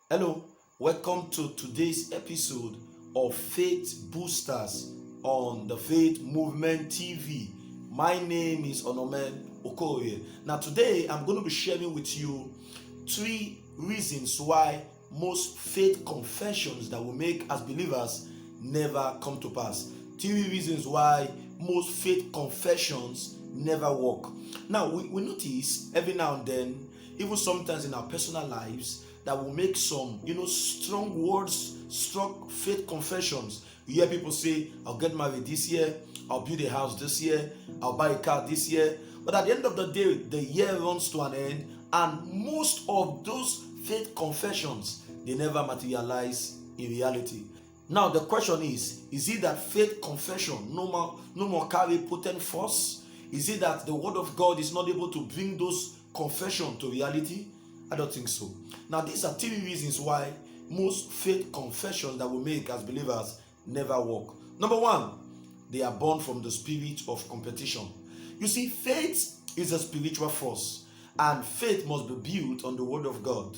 Hello, welcome to today's episode of Faith Boosters on the Faith Movement TV. My name is Onomen Okoye. Now, today I'm going to be sharing with you three reasons why most faith confessions that we make as believers never come to pass. Three reasons why most faith confessions never work. Now, we notice every now and then, even sometimes in our personal lives, that will make some, strong words, strong faith confessions. You hear people say, I'll get married this year, I'll build a house this year, I'll buy a car this year. But at the end of the day, the year runs to an end, and most of those faith confessions, they never materialize in reality. Now the question is it that faith confession no more carry potent force? Is it that the word of God is not able to bring those confessions to reality? I don't think so. Now, these are three reasons why most faith confessions that we make as believers never work. Number one, they are born from the spirit of competition. You see, faith is a spiritual force, and faith must be built on the word of God.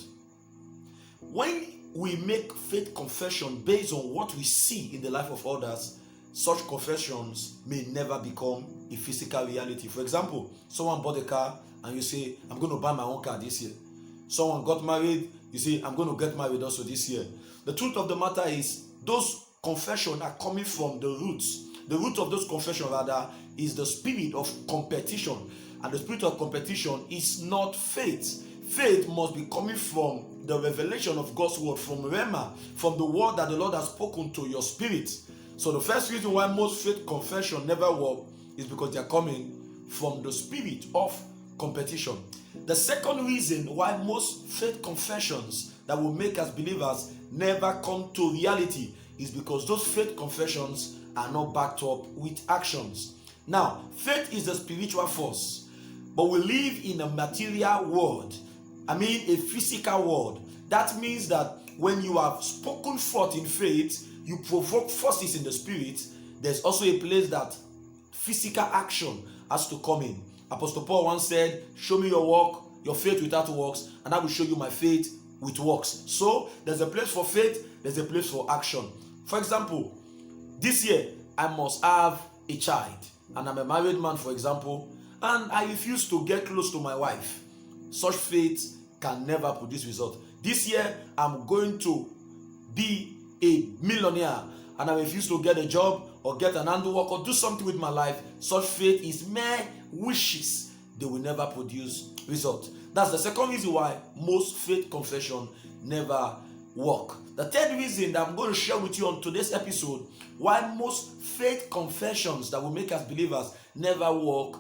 When we make faith confession based on what we see in the life of others, such confessions may never become a physical reality. For example, someone bought a car and you say, I'm going to buy my own car this year. Someone got married, you say, I'm going to get married also this year. The truth of the matter is, those confessions are coming from the roots. The root of those confessions, rather, is the spirit of competition. And the spirit of competition is not faith. Faith must be coming from the revelation of God's word, from Rhema, from the word that the Lord has spoken to your spirit. So the first reason why most faith confessions never work is because they are coming from the spirit of competition. The second reason why most faith confessions that we make as believers never come to reality is because those faith confessions are not backed up with actions. Now, faith is a spiritual force, but we live in a material world. A physical world. That means that when you have spoken forth in faith, you provoke forces in the spirit. There's also a place that physical action has to come in. Apostle Paul once said, show me your faith without works, and I will show you my faith with works. So there's a place for faith, there's a place for action. For example, this year I must have a child, and I'm a married man, for example, and I refuse to get close to my wife. Such faith can never produce result. This year I'm going to be a millionaire, and I refuse to get a job or get an handwork or do something with my life. Such faith is mere wishes. They will never produce result. That's the second reason why most faith confession never work. The third reason that I'm going to share with you on today's episode why most faith confessions that we make as believers never work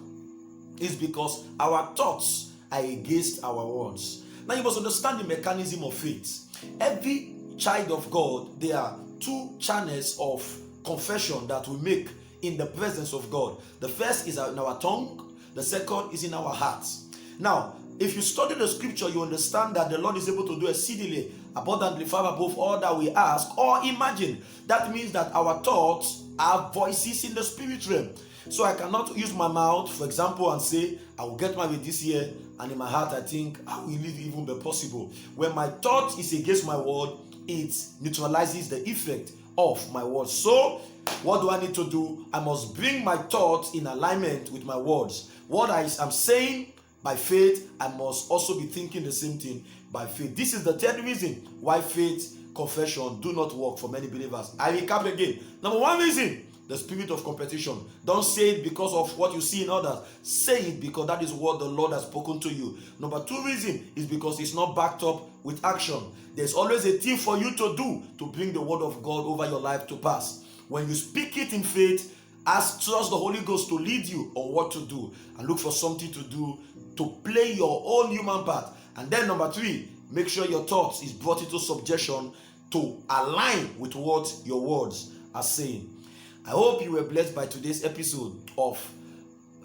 is because our thoughts are against our words. Now you must understand the mechanism of faith. Every child of God, there are two channels of confession that we make in the presence of God. The first is in our tongue, the second is in our hearts. Now, if you study the scripture, you understand that the Lord is able to do exceedingly abundantly far above all that we ask or imagine. That means that our thoughts are voices in the spirit realm. So I cannot use my mouth, for example, and say, I will get married this year, and in my heart I think, how will it even be possible? When my thought is against my word, it neutralizes the effect of my words. So what do I need to do? I must bring my thoughts in alignment with my words. What I am saying by faith, I must also be thinking the same thing by faith. This is the third reason why faith confession do not work for many believers. I recap again. Number one reason, the spirit of competition. Don't say it because of what you see in others. Say it because that is what the Lord has spoken to you. Number two reason is because it's not backed up with action. There's always a thing for you to do to bring the word of God over your life to pass. When you speak it in faith, trust the Holy Ghost to lead you on what to do, and look for something to do to play your own human part. And then number three, make sure your thoughts is brought into subjection to align with what your words are saying. I hope you were blessed by today's episode of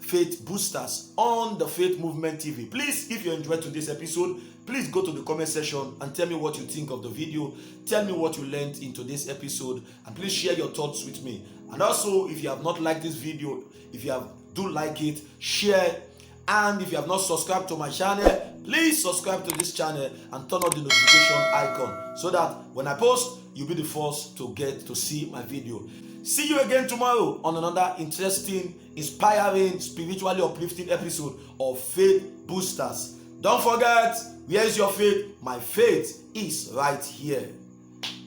Faith Boosters on the Faith Movement TV. Please, if you enjoyed today's episode, please go to the comment section and tell me what you think of the video. Tell me what you learned in today's episode, and please share your thoughts with me. And also, if you have not liked this video, if you do like it, share And if you have not subscribed to my channel, please subscribe to this channel and turn on the notification icon so that when I post, you'll be the first to get to see my video. See you again tomorrow on another interesting, inspiring, spiritually uplifting episode of Faith Boosters. Don't forget, where is your faith? My faith is right here.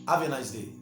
Have a nice day.